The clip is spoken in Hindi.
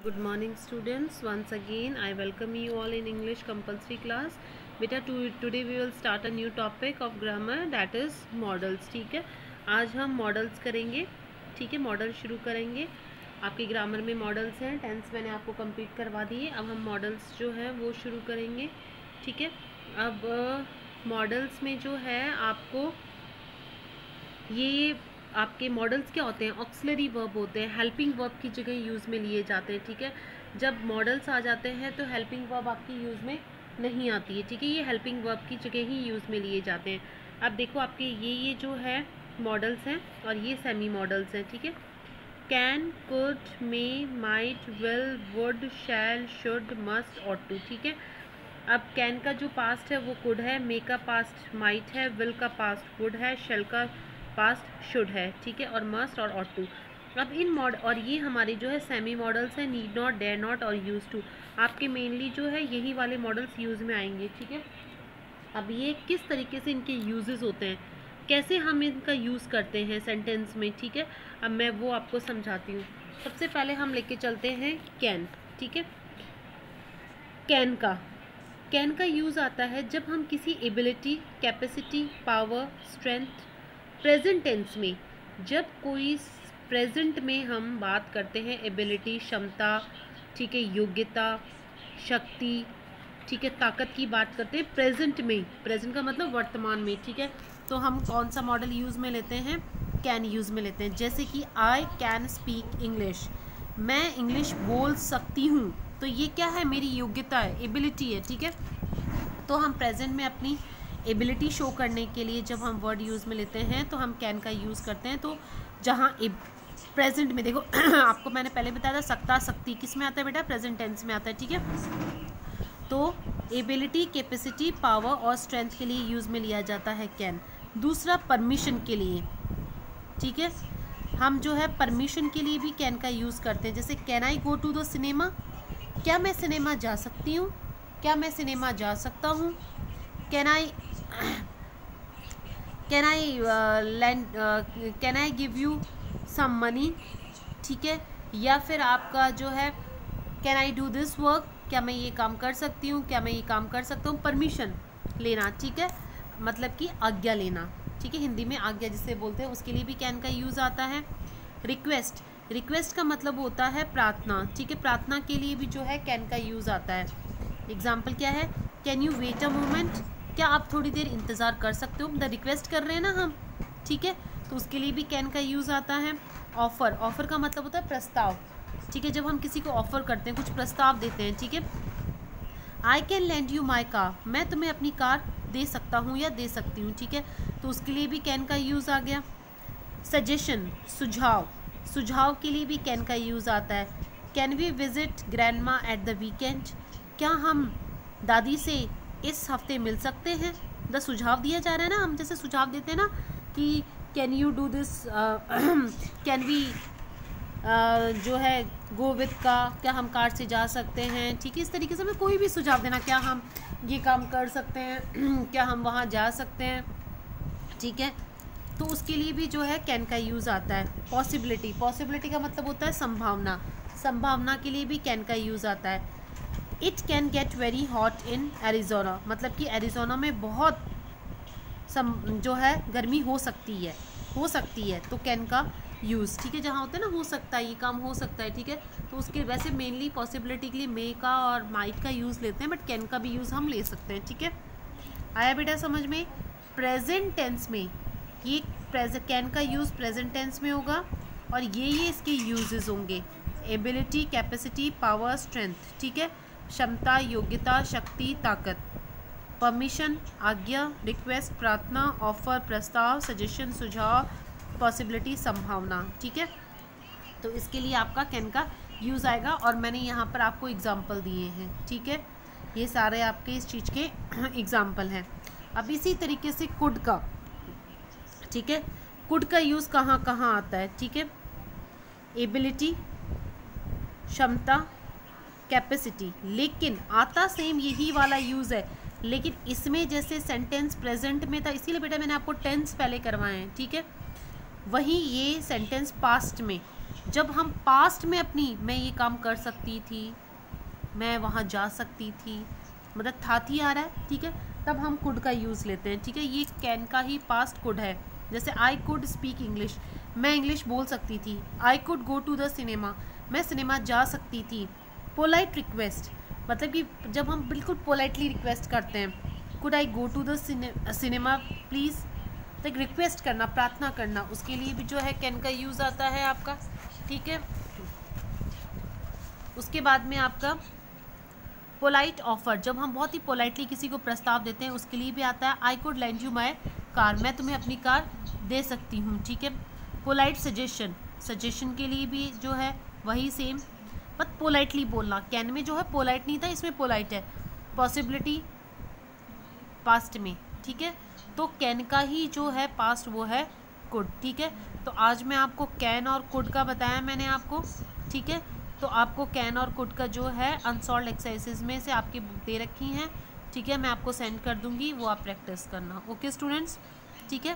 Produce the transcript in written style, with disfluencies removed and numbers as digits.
Good morning students. Once again I welcome you all in English compulsory class. बेटा today we will start a new topic of grammar, that is models. ठीक है, आज हम मॉडल्स करेंगे. ठीक है, मॉडल शुरू करेंगे. आपके ग्रामर में मॉडल्स हैं, टेंस मैंने आपको कंप्लीट करवा दिए. अब हम मॉडल्स जो है वो शुरू करेंगे. ठीक है, अब मॉडल्स में जो है आपको ये आपके मॉडल्स क्या होते हैं, ऑक्सिलरी वर्ब होते हैं, हेल्पिंग वर्ब की जगह यूज़ में लिए जाते हैं. ठीक है, जब मॉडल्स आ जाते हैं तो हेल्पिंग वर्ब आपकी यूज़ में नहीं आती है. ठीक है, ये हेल्पिंग वर्ब की जगह ही यूज़ में लिए जाते हैं. अब देखो आपके ये जो है मॉडल्स हैं और ये सेमी मॉडल्स हैं. ठीक है, can, could, may, might, will, would, shall, should, must, ought to. ठीक है, अब कैन का जो पास्ट है वो कुड है, मे का पास्ट माइट है, विल का पास्ट वुड है, शेल का पास्ट शुड है. ठीक है, और मस्ट और ऑट टू. अब इन और ये हमारे जो है सेमी मॉडल्स हैं, नीड नॉट, डेयर नॉट और यूज टू. आपके मेनली जो है यही वाले मॉडल्स यूज़ में आएंगे. ठीक है, अब ये किस तरीके से इनके यूजेस होते हैं, कैसे हम इनका यूज़ करते हैं सेंटेंस में. ठीक है, अब मैं वो आपको समझाती हूँ. सबसे पहले हम लेके चलते हैं कैन. ठीक है, कैन का यूज़ आता है जब हम किसी ability, capacity, power, strength, present tense में, जब कोई प्रेजेंट में हम बात करते हैं एबिलिटी, क्षमता, ठीक है, योग्यता, शक्ति, ठीक है, ताकत की बात करते हैं प्रेजेंट में. प्रेजेंट का मतलब वर्तमान में. ठीक है, तो हम कौन सा मॉडल यूज़ में लेते हैं, कैन यूज़ में लेते हैं. जैसे कि आई कैन स्पीक इंग्लिश, मैं इंग्लिश बोल सकती हूँ. तो ये क्या है, मेरी योग्यता है, एबिलिटी है. ठीक है, तो हम प्रेजेंट में अपनी एबिलिटी शो करने के लिए जब हम वर्ड यूज़ में लेते हैं तो हम कैन का यूज़ करते हैं. तो जहाँ प्रेजेंट में देखो आपको मैंने पहले बताया था, सकता, शक्ति किस में आता है बेटा, प्रेजेंट टेंस में आता है. ठीक है, तो एबिलिटी, कैपेसिटी, पावर और स्ट्रेंथ के लिए यूज़ में लिया जाता है कैन. दूसरा परमिशन के लिए. ठीक है, हम जो है परमिशन के लिए भी कैन का यूज़ करते हैं. जैसे can I go to the cinema, क्या मैं सिनेमा जा सकती हूँ, क्या मैं सिनेमा जा सकता हूँ. Can I give you some money. ठीक है, या फिर आपका जो है can I do this work, क्या मैं ये काम कर सकती हूँ, क्या मैं ये काम कर सकता हूँ. परमिशन लेना. ठीक है, मतलब कि आज्ञा लेना. ठीक है, हिंदी में आज्ञा जिसे बोलते हैं, उसके लिए भी कैन का यूज़ आता है. रिक्वेस्ट का मतलब होता है प्रार्थना. ठीक है, प्रार्थना के लिए भी जो है कैन का यूज़ आता है. एग्जाम्पल क्या है, can you wait a moment, क्या आप थोड़ी देर इंतज़ार कर सकते हो. द रिक्वेस्ट कर रहे हैं ना हम. ठीक है, तो उसके लिए भी कैन का यूज़ आता है. ऑफ़र का मतलब होता है प्रस्ताव. ठीक है, जब हम किसी को ऑफ़र करते हैं, कुछ प्रस्ताव देते हैं. ठीक है, I can lend you my car, मैं तुम्हें अपनी कार दे सकता हूँ या दे सकती हूँ. ठीक है, तो उसके लिए भी कैन का यूज़ आ गया. सजेशन, सुझाव के लिए भी कैन का यूज़ आता है. Can we visit grandma at the weekend, क्या हम दादी से इस हफ्ते मिल सकते हैं. द सुझाव दिया जा रहा है ना, हम जैसे सुझाव देते हैं ना कि can you do this, can we जो है गो विथ का, क्या हम कार से जा सकते हैं. ठीक है, इस तरीके से हमें कोई भी सुझाव देना, क्या हम ये काम कर सकते हैं, क्या हम वहाँ जा सकते हैं. ठीक है, तो उसके लिए भी जो है कैन का यूज़ आता है. पॉसिबिलिटी का मतलब होता है संभावना के लिए भी कैन का यूज़ आता है. It can get very hot in Arizona, मतलब कि एरिज़ोना में बहुत जो है गर्मी हो सकती है. तो कैन का यूज़. ठीक है, जहाँ होता है ना हो सकता है, ये काम हो सकता है. ठीक है, तो उसके वैसे मेनली पॉसिबिलिटी के लिए मे का और माइट का यूज़ लेते हैं, बट कैन का भी यूज़ हम ले सकते हैं. ठीक है, आया बेटा समझ में. प्रेजेंट टेंस में ये कैन का यूज़ प्रेजेंट टेंस में होगा और ये इसके यूजेस होंगे. Ability, capacity, power, strength. ठीक है, क्षमता, योग्यता, शक्ति, ताकत. परमिशन, आज्ञा. रिक्वेस्ट, प्रार्थना. ऑफर, प्रस्ताव. सजेशन, सुझाव. पॉसिबिलिटी, संभावना. ठीक है, तो इसके लिए आपका कैन का यूज़ आएगा और मैंने यहाँ पर आपको एग्जाम्पल दिए हैं. ठीक है, ये सारे आपके इस चीज़ के एग्जाम्पल हैं. अब इसी तरीके से कुड का. ठीक है, कुड का यूज़ कहाँ कहाँ आता है. ठीक है, एबिलिटी, क्षमता, कैपेसिटी, लेकिन आता सेम यही वाला यूज़ है, लेकिन इसमें जैसे सेंटेंस प्रेजेंट में था, इसीलिए बेटा मैंने आपको टेंस पहले करवाए हैं. ठीक है, वहीं ये सेंटेंस पास्ट में जब हम पास्ट में अपनी मैं ये काम कर सकती थी, मैं वहाँ जा सकती थी, मतलब था थी आ रहा है, ठीक है, तब हम कुड का यूज़ लेते हैं, ठीक है। ये कैन का ही पास्ट कुड है। जैसे आई कुड स्पीक इंग्लिश, मैं इंग्लिश बोल सकती थी। I could go to the cinema, मैं सिनेमा जा सकती थी। पोलाइट रिक्वेस्ट, मतलब कि जब हम बिल्कुल पोलाइटली रिक्वेस्ट करते हैं, could I go to the cinema please, like request करना, प्रार्थना करना, उसके लिए भी जो है कैन का यूज़ आता है आपका, ठीक है। उसके बाद में आपका पोलाइट ऑफर, जब हम बहुत ही पोलाइटली किसी को प्रस्ताव देते हैं, उसके लिए भी आता है। I could lend you my car, मैं तुम्हें अपनी कार दे सकती हूँ, ठीक है। पोलाइट सजेशन, सजेशन के लिए भी जो है वही सेम, बट पोलाइटली बोलना। कैन में जो है पोलाइट नहीं था, इसमें पोलाइट है। पॉसिबिलिटी पास्ट में, ठीक है। तो कैन का ही जो है पास्ट वो है कुड, ठीक है। तो आज मैं आपको कैन और कुड का बताया मैंने आपको, ठीक है। तो आपको कैन और कुड का जो है अनसॉल्व्ड एक्सरसाइजेज में से आपकी बुक दे रखी हैं, ठीक है। मैं आपको सेंड कर दूंगी, वो आप प्रैक्टिस करना। ओके स्टूडेंट्स, ठीक है।